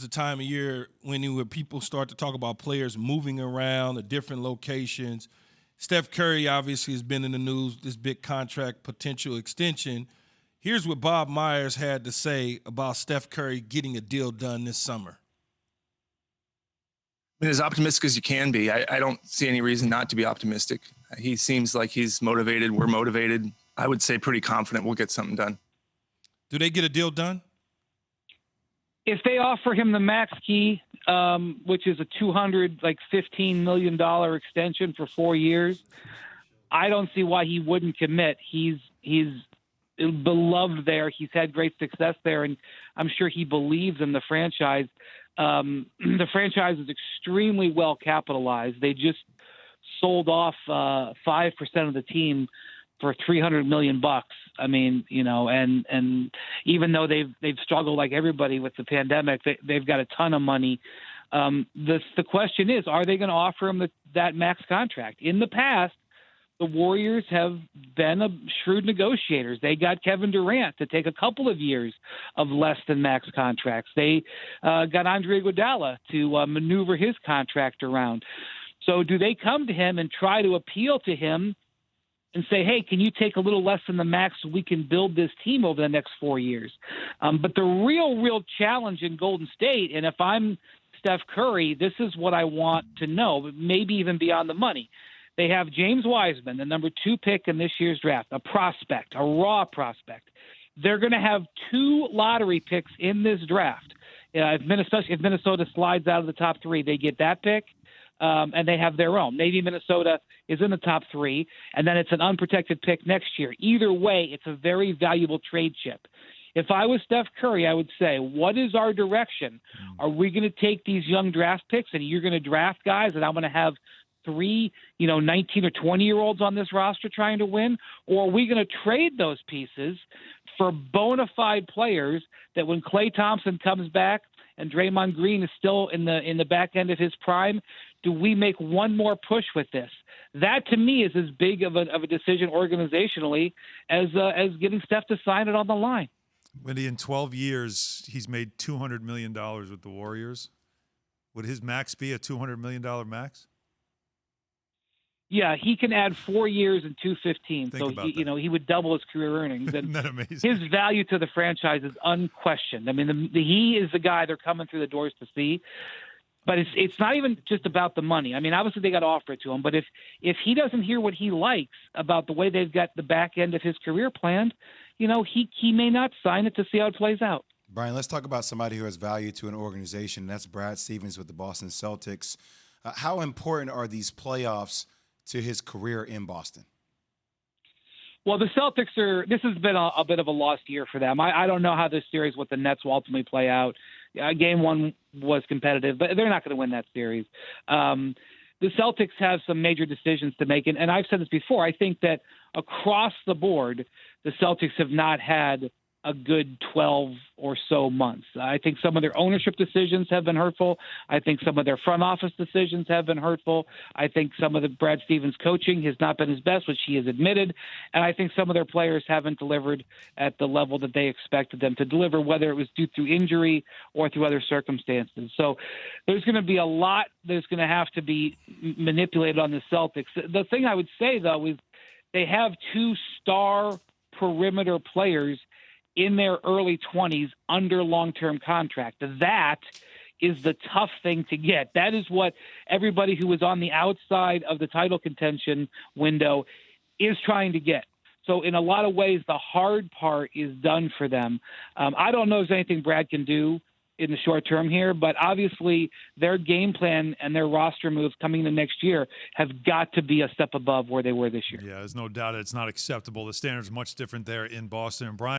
the time of year when people start to talk about players moving around to different locations. Steph Curry obviously has been in the news, this big contract potential extension. Here's what Bob Myers had to say about Steph Curry getting a deal done this summer. I mean, as optimistic as you can be. I don't see any reason not to be optimistic. He seems like he's motivated. We're motivated. I would say pretty confident we'll get something done. Do they get a deal done? If they offer him the max key, which is a $215 million extension for 4 years, I don't see why he wouldn't commit. He's beloved there. He's had great success there, and I'm sure he believes in the franchise. The franchise is extremely well capitalized. They just sold off 5% of the team for $300 million. I mean, and even though they've struggled like everybody with the pandemic, they've got a ton of money. The question is, are they going to offer him that max contract? In the past, the Warriors have been shrewd negotiators. They got Kevin Durant to take a couple of years of less than max contracts. They got Andre Iguodala to maneuver his contract around. So do they come to him and try to appeal to him and say, hey, can you take a little less than the max so we can build this team over the next 4 years? But the real challenge in Golden State, and if I'm Steph Curry, this is what I want to know, maybe even beyond the money. They have James Wiseman, the number 2 pick in this year's draft, a prospect, a raw prospect. They're going to have 2 lottery picks in this draft. If Minnesota slides out of the top 3, they get that pick, and they have their own. Maybe Minnesota is in the top 3, and then it's an unprotected pick next year. Either way, it's a very valuable trade chip. If I was Steph Curry, I would say, what is our direction? Are we going to take these young draft picks, and you're going to draft guys, and I'm going to have 3, 19 or 20-year-olds on this roster trying to win? Or are we going to trade those pieces for bona fide players that when Klay Thompson comes back and Draymond Green is still in the back end of his prime, do we make one more push with this? That, to me, is as big of a decision organizationally as getting Steph to sign it on the line. Wendy, in 12 years, he's made $200 million with the Warriors. Would his max be a $200 million max? Yeah, he can add 4 years and $215. So he would double his career earnings. And isn't that amazing? His value to the franchise is unquestioned. I mean, he is the guy they're coming through the doors to see. But it's not even just about the money. I mean, obviously they got to offer it to him. But if he doesn't hear what he likes about the way they've got the back end of his career planned, he may not sign it to see how it plays out. Brian, let's talk about somebody who has value to an organization. That's Brad Stevens with the Boston Celtics. How important are these playoffs to his career in Boston? Well, the Celtics this has been a bit of a lost year for them. I don't know how this series with the Nets will ultimately play out. Game 1 was competitive, but they're not going to win that series. The Celtics have some major decisions to make, and I've said this before. I think that across the board, the Celtics have not had a good 12 or so months. I think some of their ownership decisions have been hurtful. I think some of their front office decisions have been hurtful. I think some of the Brad Stevens coaching has not been his best, which he has admitted. And I think some of their players haven't delivered at the level that they expected them to deliver, whether it was due through injury or through other circumstances. So there's going to be a lot that's going to have to be manipulated on the Celtics. The thing I would say, though, is they have 2 star perimeter players in their early 20s under long-term contract. That is the tough thing to get. That is what everybody who was on the outside of the title contention window is trying to get. So in a lot of ways, the hard part is done for them. I don't know if there's anything Brad can do in the short term here, but obviously their game plan and their roster moves coming into next year have got to be a step above where they were this year. Yeah, there's no doubt it's not acceptable. The standard's much different there in Boston. And Brian,